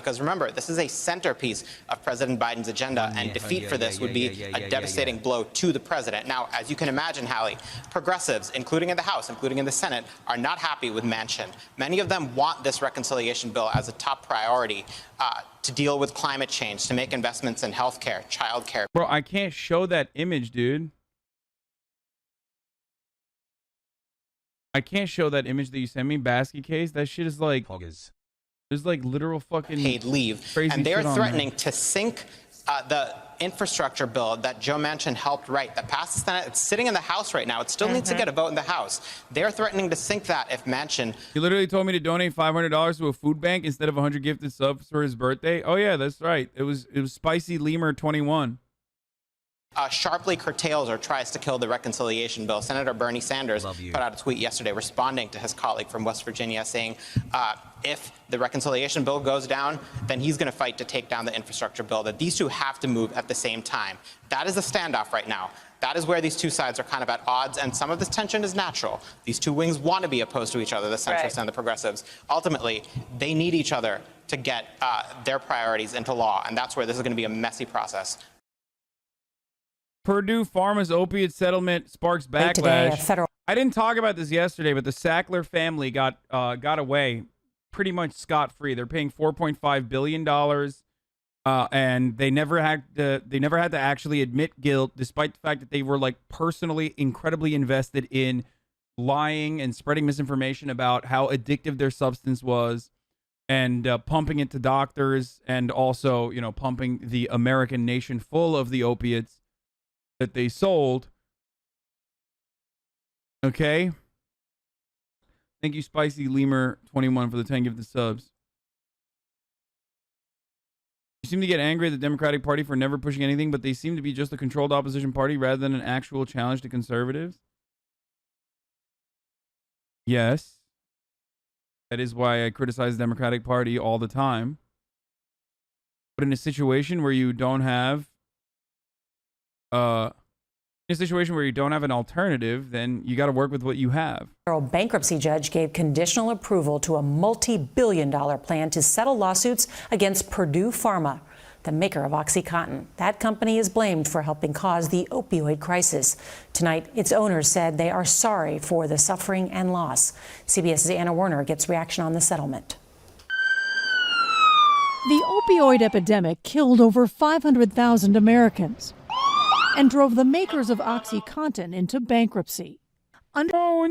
Because remember, this is a centerpiece of President Biden's agenda, and defeat for this would be a devastating blow to the president. Now, as you can imagine, Hallie, progressives, including in the House, including in the Senate, are not happy with Manchin. Many of them want this reconciliation bill as a top priority to deal with climate change, to make investments in healthcare, childcare. Bro, I can't show that image, dude. I can't show that image that you sent me, basket case. That shit is like, there's like literal fucking paid leave, and they're threatening to sink the infrastructure bill that Joe Manchin helped write that passed the Senate. It's sitting in the House right now. It still needs to get a vote in the House. They're threatening to sink that if Manchin... He literally told me to donate $500 to a food bank instead of 100 gifted subs for his birthday. Oh yeah, that's right. It was Spicy Lemur 21. Sharply curtails or tries to kill the reconciliation bill. Senator Bernie Sanders put out a tweet yesterday responding to his colleague from West Virginia saying if the reconciliation bill goes down, then he's going to fight to take down the infrastructure bill, that these two have to move at the same time. That is a standoff right now. That is where these two sides are kind of at odds, and some of this tension is natural. These two wings want to be opposed to each other, the centrists and the progressives. Ultimately, they need each other to get their priorities into law, and that's where this is going to be a messy process. Purdue Pharma's opiate settlement sparks backlash. I didn't talk about this yesterday, but the Sackler family got away pretty much scot-free. They're paying $4.5 billion, and they never had to actually admit guilt, despite the fact that they were like personally incredibly invested in lying and spreading misinformation about how addictive their substance was, and pumping it to doctors, and also, you know, pumping the American nation full of the opiates that they sold. Okay. Thank you, Spicy Lemur 21 for the 10 gifted subs. You seem to get angry at the Democratic Party for never pushing anything, but they seem to be just a controlled opposition party rather than an actual challenge to conservatives. Yes. That is why I criticize the Democratic Party all the time. But in a situation where you don't have in a situation where you don't have an alternative, then you got to work with what you have. A bankruptcy judge gave conditional approval to a multi-billion-dollar plan to settle lawsuits against Purdue Pharma, the maker of OxyContin. That company is blamed for helping cause the opioid crisis. Tonight, its owners said they are sorry for the suffering and loss. CBS's Anna Werner gets reaction on the settlement. The opioid epidemic killed over 500,000 Americans and drove the makers of OxyContin into bankruptcy. Under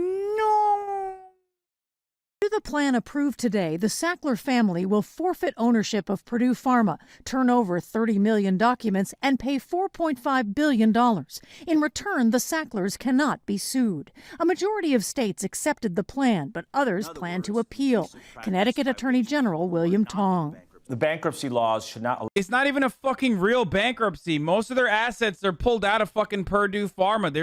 the plan approved today, the Sackler family will forfeit ownership of Purdue Pharma, turn over 30 million documents, and pay $4.5 billion. In return, the Sacklers cannot be sued. A majority of states accepted the plan, but others plan to appeal. Connecticut Attorney General William Tong. The bankruptcy laws should not... It's not even a fucking real bankruptcy. Most of their assets are pulled out of fucking Purdue Pharma.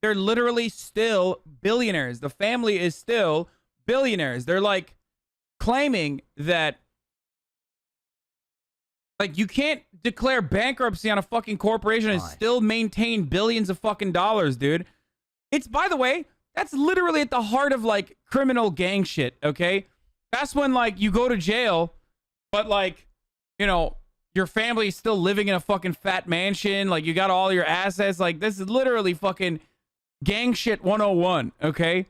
They're literally still billionaires. The family is still billionaires. They're like claiming that, like, you can't declare bankruptcy on a fucking corporation and still maintain billions of fucking dollars, dude. It's, by the way, that's literally at the heart of like criminal gang shit, okay? That's when like you go to jail, but like, you know, your family is still living in a fucking fat mansion. Like, you got all your assets. Like, this is literally fucking gang shit 101, okay?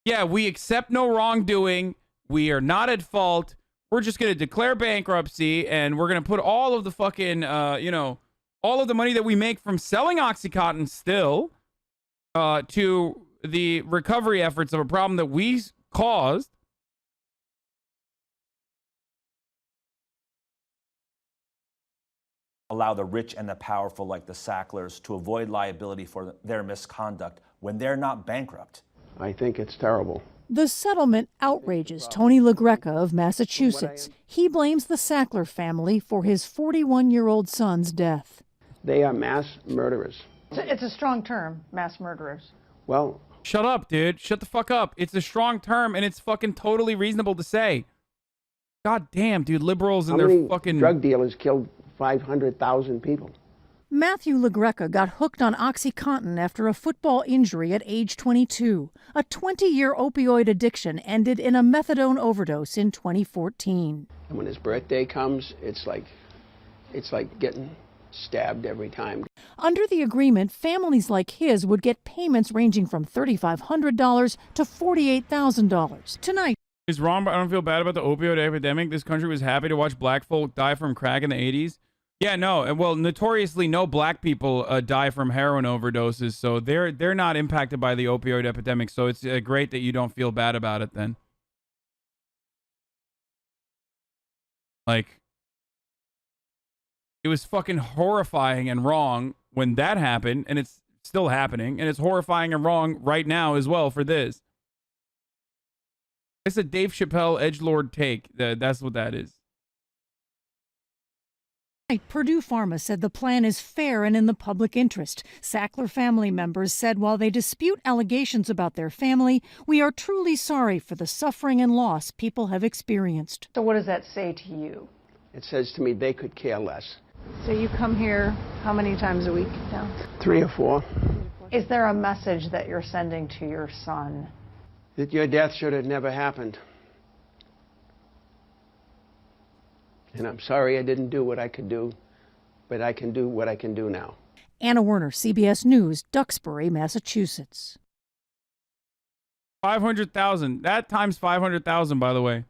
Yeah, we accept no wrongdoing. We are not at fault. We're just going to declare bankruptcy, and we're going to put all of the fucking, you know, all of the money that we make from selling OxyContin still to the recovery efforts of a problem that we caused. Allow the rich and the powerful like the Sacklers to avoid liability for their misconduct when they're not bankrupt. I think it's terrible. The settlement outrages Tony LaGreca of Massachusetts. He blames the Sackler family for his 41-year-old son's death. They are mass murderers. It's a strong term, mass murderers. Well... Shut up, dude. Shut the fuck up. It's a strong term, and it's fucking totally reasonable to say. God damn, dude. Liberals and their fucking... drug dealers killed 500,000 people. Matthew LaGreca got hooked on OxyContin after a football injury at age 22. A 20-year opioid addiction ended in a methadone overdose in 2014. And when his birthday comes, it's like getting stabbed every time. Under the agreement, families like his would get payments ranging from $3,500 to $48,000. Tonight, Is wrong, but I don't feel bad about the opioid epidemic. This country was happy to watch black folk die from crack in the 80s. Yeah, no. Well, notoriously, no black people die from heroin overdoses, so they're not impacted by the opioid epidemic. So it's great that you don't feel bad about it then. Like, it was fucking horrifying and wrong when that happened, and it's still happening, and it's horrifying and wrong right now as well for this. It's a Dave Chappelle edgelord take. That's what that is. Purdue Pharma said the plan is fair and in the public interest. Sackler family members said while they dispute allegations about their family, we are truly sorry for the suffering and loss people have experienced. So what does that say to you? It says to me they could care less. So you come here how many times a week now? 3 or 4. Is there a message that you're sending to your son? That your death should have never happened. And I'm sorry I didn't do what I could do, but I can do what I can do now. Anna Werner, CBS News, Duxbury, Massachusetts. 500,000. That times 500,000, by the way.